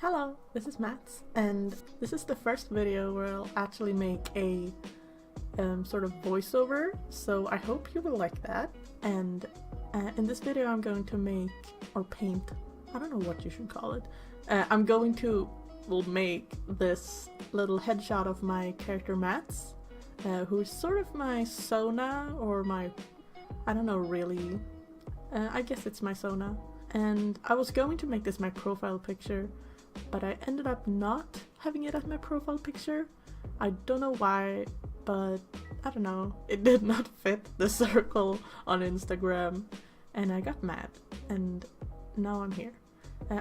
Hello, this is Mats, and this is the first video where I'll actually make a sort of voiceover, so I hope you will like that. And in this video I'm going to make, or paint, I don't know what you should call it, I'm going to make this little headshot of my character Mats, who's sort of my Sona, or my, I don't know really, I guess it's my Sona. And I was going to make this my profile picture, but I ended up not having it as my profile picture. I don't know why, but I don't know, it did not fit the circle on Instagram, and I got mad, and now I'm here.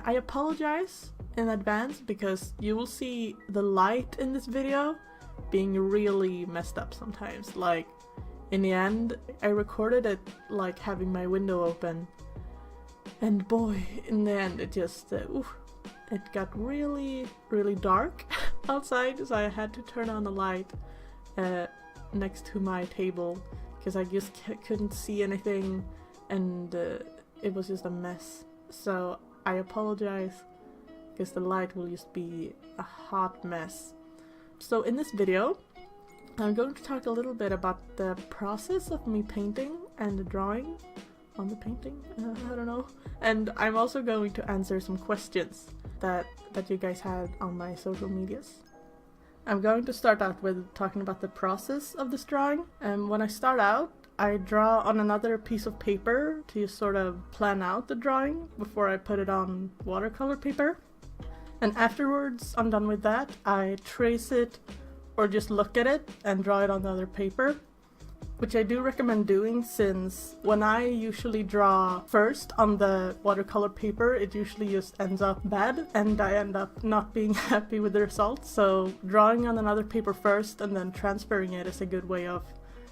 I apologize in advance because you will see the light in this video being really messed up sometimes. Like, in the end, I recorded it like having my window open, and boy, in the end it just, it got really dark outside, so I had to turn on the light next to my table because I just couldn't see anything, and it was just a mess. So I apologize because the light will just be a hot mess. So in this video I'm going to talk a little bit about the process of me painting and the drawing on the painting, I don't know. And I'm also going to answer some questions that you guys had on my social medias. I'm going to start out with talking about the process of this drawing. When I start out, I draw on another piece of paper to sort of plan out the drawing before I put it on watercolor paper. And afterwards, I'm done with that, I trace it or just look at it and draw it on the other paper. Which I do recommend doing, since when I usually draw first on the watercolor paper, it usually just ends up bad and I end up not being happy with the results. So drawing on another paper first and then transferring it is a good way of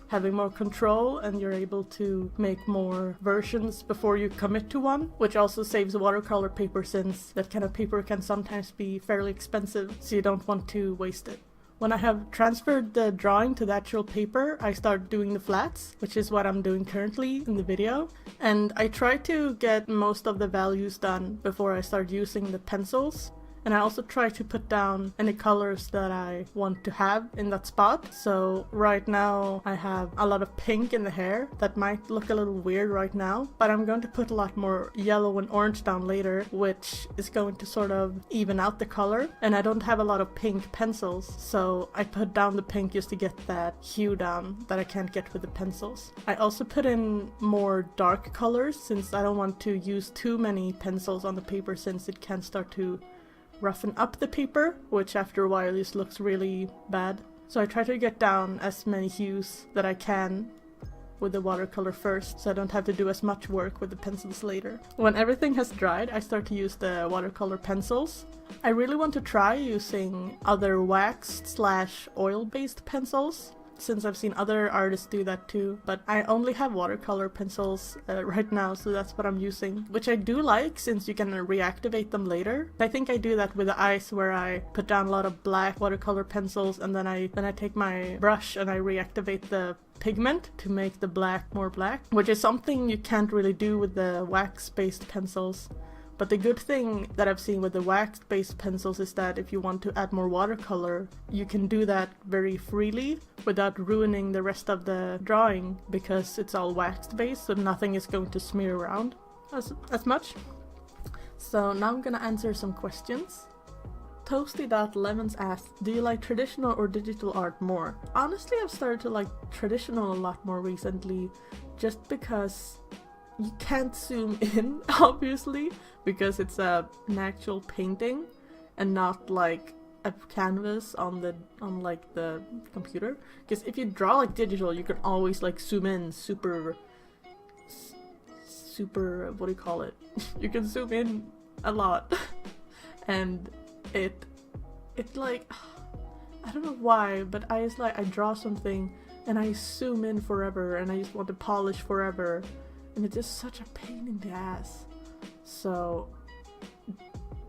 having more control, and you're able to make more versions before you commit to one, which also saves watercolor paper since that kind of paper can sometimes be fairly expensive, so you don't want to waste it. When I have transferred the drawing to the actual paper, I start doing the flats, which is what I'm doing currently in the video. And I try to get most of the values done before I start using the pencils. And I also try to put down any colors that I want to have in that spot. So right now I have a lot of pink in the hair. That might look a little weird right now, but I'm going to put a lot more yellow and orange down later, which is going to sort of even out the color. And I don't have a lot of pink pencils, so I put down the pink just to get that hue down that I can't get with the pencils. I also put in more dark colors since I don't want to use too many pencils on the paper, since it can start to roughen up the paper, which after a while just looks really bad. So I try to get down as many hues that I can with the watercolor first, so I don't have to do as much work with the pencils later. When everything has dried, I start to use the watercolor pencils. I really want to try using other wax/oil-based pencils, since I've seen other artists do that too, but I only have watercolor pencils right now, so that's what I'm using, which I do like since you can reactivate them later. I think I do that with the eyes, where I put down a lot of black watercolor pencils and then I take my brush and I reactivate the pigment to make the black more black, which is something you can't really do with the wax-based pencils. But the good thing that I've seen with the wax-based pencils is that if you want to add more watercolor, you can do that very freely without ruining the rest of the drawing, because it's all wax-based, so nothing is going to smear around as much. So now I'm gonna answer some questions. Toasty.lemons asked, do you like traditional or digital art more? Honestly, I've started to like traditional a lot more recently, just because you can't zoom in, obviously, because it's an actual painting and not like a canvas on the computer. Because if you draw like digital, you can always like zoom in super what do you call it? You can zoom in a lot, and it like, I don't know why, but I draw something and I zoom in forever and I just want to polish forever. And it's just such a pain in the ass. So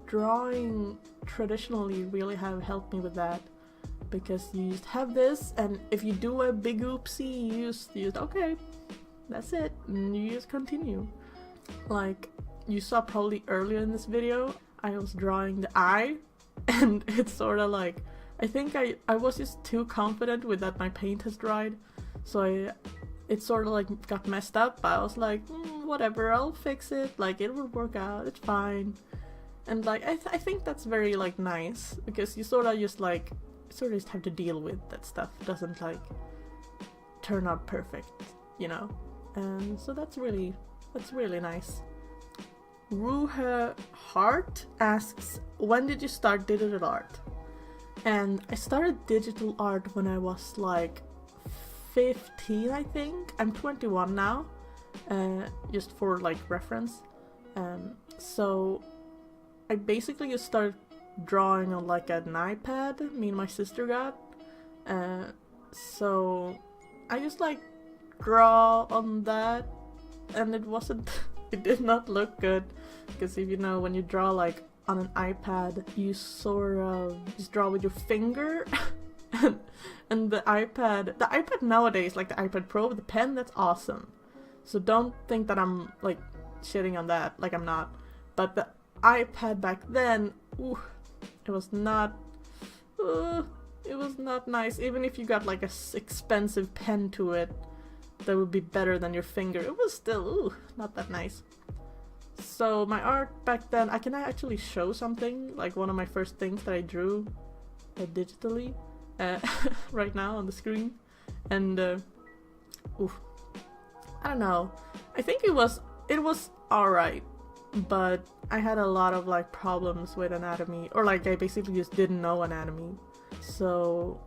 drawing traditionally really have helped me with that, because you just have this, and if you do a big oopsie, you just okay, that's it, and you just continue. Like you saw probably earlier in this video, I was drawing the eye, and it's sort of like, I think I was just too confident with that my paint has dried, so it sort of like got messed up. I was like, whatever, I'll fix it, like it will work out, it's fine. And like I think that's very like nice, because you sort of just have to deal with that stuff. It doesn't like turn out perfect, you know. And so that's really nice. Ruhe Heart asks, when did you start digital art? And I started digital art when I was like 15, I think. I'm 21 now, just for like reference. So I basically just started drawing on like an iPad me and my sister got. So I just like draw on that, and it did not look good, because if you know, when you draw like on an iPad, you sort of just draw with your finger. And the iPad nowadays, like the iPad Pro, the pen, that's awesome. So don't think that I'm like shitting on that, like I'm not. But the iPad back then, it was not nice. Even if you got like a expensive pen to it that would be better than your finger, it was still not that nice. So my art back then, I can actually show something, like one of my first things that I drew digitally right now on the screen. And I don't know, I think it was alright, but I had a lot of like problems with anatomy, or like I basically just didn't know anatomy. So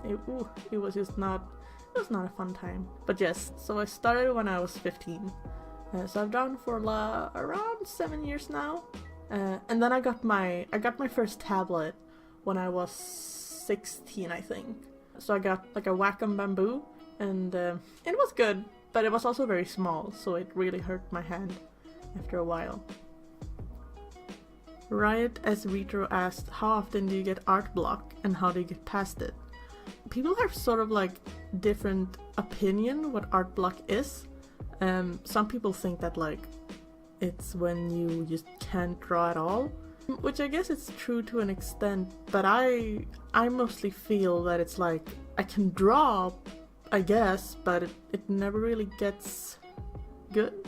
it was just not, it was not a fun time. But yes, so I started when I was 15. So I've drawn for around 7 years now. And then I got my first tablet when I was 16, I think. So I got like a Wacom Bamboo, and it was good, but it was also very small, so it really hurt my hand after a while. Riot as Retro asked, how often do you get art block and how do you get past it? People have sort of like different opinion what art block is. Some people think that like it's when you just can't draw at all, which I guess it's true to an extent, but I mostly feel that it's like I can draw, I guess, but it never really gets good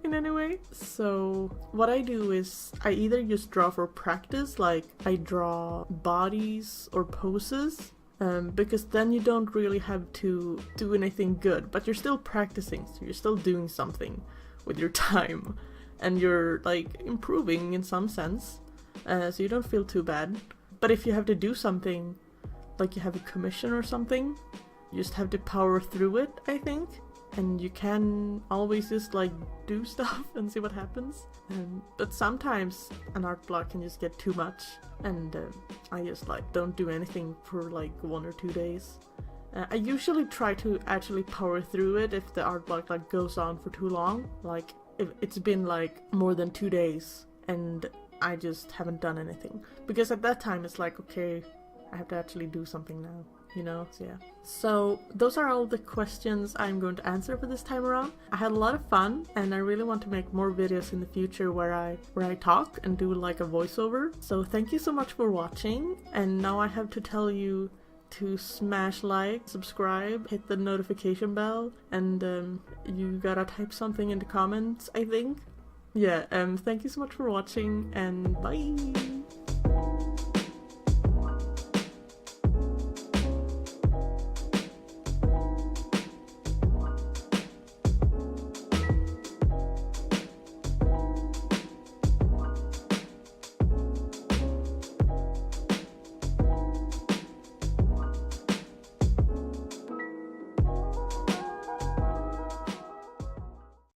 in any way. So what I do is I either just draw for practice, like I draw bodies or poses, because then you don't really have to do anything good, but you're still practicing, so you're still doing something with your time, and you're like improving in some sense, so you don't feel too bad. But if you have to do something, like you have a commission or something, you just have to power through it, I think. And you can always just like do stuff and see what happens. But sometimes an art block can just get too much, and I just like don't do anything for like 1 or 2 days. I usually try to actually power through it if the art block like goes on for too long. Like if it's been like more than 2 days and I just haven't done anything, because at that time it's like, okay, I have to actually do something now, you know. So yeah, so those are all the questions I'm going to answer for this time around. I had a lot of fun, and I really want to make more videos in the future where I talk and do like a voiceover. So thank you so much for watching, and now I have to tell you to smash like, subscribe, hit the notification bell, and you gotta type something in the comments, I think. Yeah, thank you so much for watching, and bye!